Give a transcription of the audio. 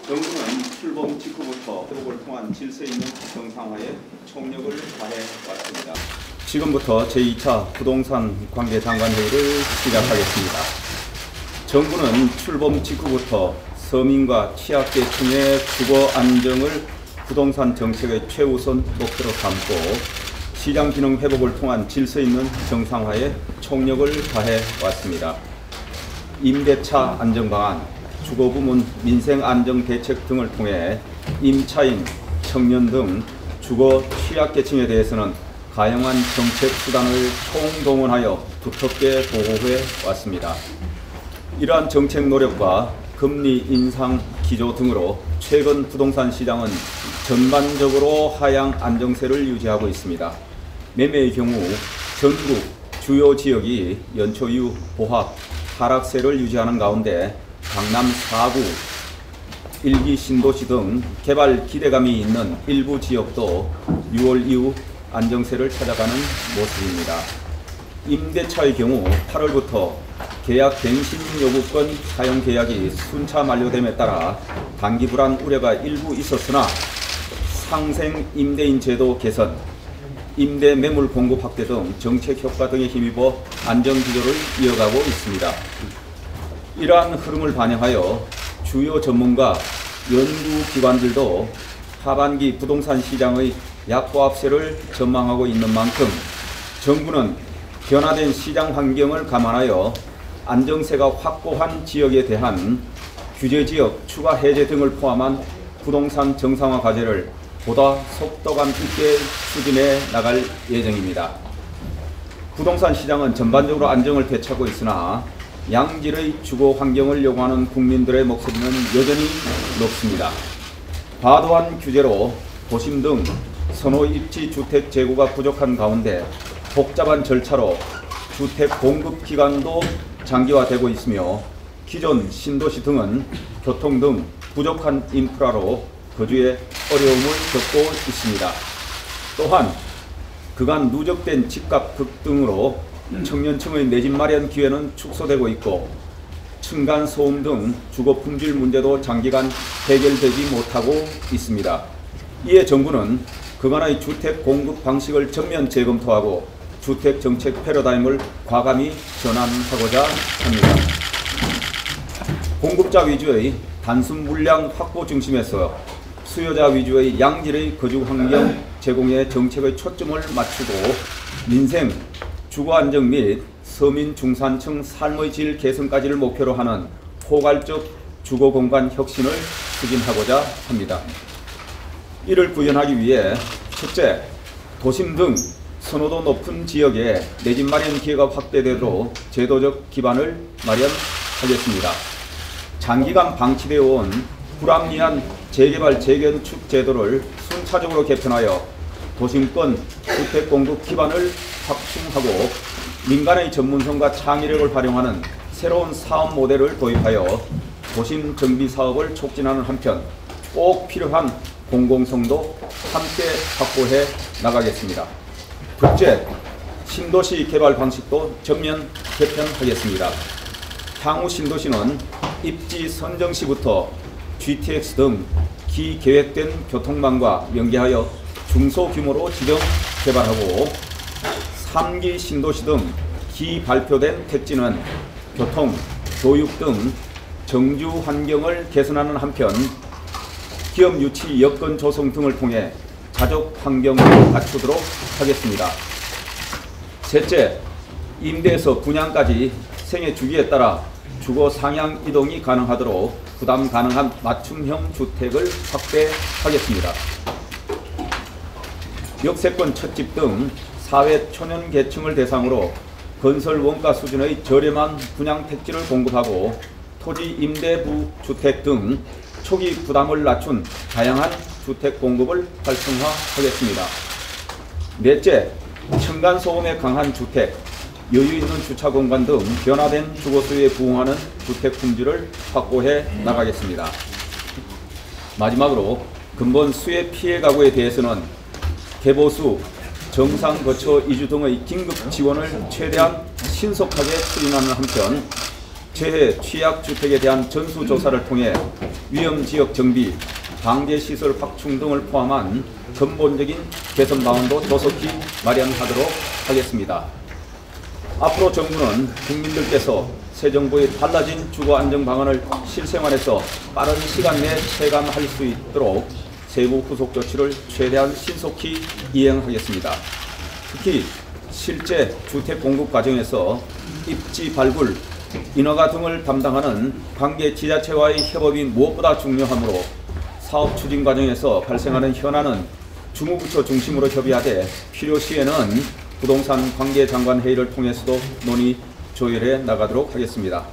정부는 출범 직후부터 회복을 통한 질서 있는 정상화에 총력을 다해 왔습니다. 지금부터 제2차 부동산 관계장관회의를 시작하겠습니다. 정부는 출범 직후부터 서민과 취약계층의 주거 안정을 부동산 정책의 최우선 목표로 삼고 시장 기능 회복을 통한 질서 있는 정상화에 총력을 다해 왔습니다. 임대차 안정방안, 주거부문 민생안정대책 등을 통해 임차인, 청년 등 주거 취약계층에 대해서는 가용한 정책 수단을 총동원하여 두텁게 보호해 왔습니다. 이러한 정책 노력과 금리 인상 기조 등으로 최근 부동산 시장은 전반적으로 하향 안정세를 유지하고 있습니다. 매매의 경우 전국 주요 지역이 연초 이후 보합, 하락세를 유지하는 가운데 강남 4구, 1기 신도시 등 개발 기대감이 있는 일부 지역도 6월 이후 안정세를 찾아가는 모습입니다. 임대차의 경우 8월부터 계약 갱신 요구권 사용 계약이 순차 만료됨에 따라 단기 불안 우려가 일부 있었으나 상생 임대인 제도 개선, 임대 매물 공급 확대 등 정책 효과 등에 힘입어 안정 기조를 이어가고 있습니다. 이러한 흐름을 반영하여 주요 전문가, 연구기관들도 하반기 부동산 시장의 약보합세를 전망하고 있는 만큼 정부는 변화된 시장 환경을 감안하여 안정세가 확고한 지역에 대한 규제지역 추가 해제 등을 포함한 부동산 정상화 과제를 보다 속도감 있게 추진해 나갈 예정입니다. 부동산 시장은 전반적으로 안정을 되찾고 있으나 양질의 주거 환경을 요구하는 국민들의 목소리는 여전히 높습니다. 과도한 규제로 도심 등 선호 입지 주택 재고가 부족한 가운데 복잡한 절차로 주택 공급 기간도 장기화되고 있으며 기존 신도시 등은 교통 등 부족한 인프라로 거주에 어려움을 겪고 있습니다. 또한 그간 누적된 집값 급등으로 청년층의 내집 마련 기회는 축소되고 있고 층간소음 등 주거 품질 문제도 장기간 해결되지 못하고 있습니다. 이에 정부는 그간의 주택 공급 방식을 전면 재검토하고 주택 정책 패러다임을 과감히 전환하고자 합니다. 공급자 위주의 단순 물량 확보 중심에서 수요자 위주의 양질의 거주 환경 제공에 정책의 초점을 맞추고 민생, 주거 안정 및 서민 중산층 삶의 질 개선까지를 목표로 하는 포괄적 주거 공간 혁신을 추진하고자 합니다. 이를 구현하기 위해 첫째, 도심 등 선호도 높은 지역에 내집 마련 기회가 확대되도록 제도적 기반을 마련하겠습니다. 장기간 방치되어 온 불합리한 재개발 재건축 제도를 순차적으로 개편하여 도심권 주택 공급 기반을 확충하고 민간의 전문성과 창의력을 활용하는 새로운 사업 모델을 도입하여 도심 정비 사업을 촉진하는 한편 꼭 필요한 공공성도 함께 확보해 나가겠습니다. 둘째, 신도시 개발 방식도 전면 개편하겠습니다. 향후 신도시는 입지 선정 시부터 GTX 등 기계획된 교통망과 연계하여 중소규모로 지정 개발하고 3기 신도시 등 기발표된 택지는 교통, 교육 등 정주 환경을 개선하는 한편 기업 유치 여건 조성 등을 통해 가족 환경을 갖추도록 하겠습니다. 셋째, 임대에서 분양까지 생애 주기에 따라 주거 상향 이동이 가능하도록 부담 가능한 맞춤형 주택을 확대하겠습니다. 역세권 첫집 등 사회 초년 계층을 대상으로 건설 원가 수준의 저렴한 분양 택지를 공급하고 토지 임대부 주택 등 초기 부담을 낮춘 다양한 주택 공급을 활성화하겠습니다. 넷째, 층간소음에 강한 주택, 여유 있는 주차 공간 등 변화된 주거 수요에 부응하는 주택 품질을 확보해 나가겠습니다. 마지막으로 근본 수해 피해 가구에 대해서는 개보수, 정상 거처 이주 등의 긴급 지원을 최대한 신속하게 추진하는 한편 재해 취약주택에 대한 전수조사를 통해 위험지역 정비, 방제시설 확충 등을 포함한 근본적인 개선 방안도 조속히 마련하도록 하겠습니다. 앞으로 정부는 국민들께서 새 정부의 달라진 주거안정 방안을 실생활에서 빠른 시간 내에 체감할 수 있도록 세부 후속 조치를 최대한 신속히 이행하겠습니다. 특히 실제 주택 공급 과정에서 입지 발굴, 인허가 등을 담당하는 관계 지자체와의 협업이 무엇보다 중요하므로 사업 추진 과정에서 발생하는 현안은 주무부처 중심으로 협의하되 필요시에는 부동산 관계 장관 회의를 통해서도 논의 조율해 나가도록 하겠습니다.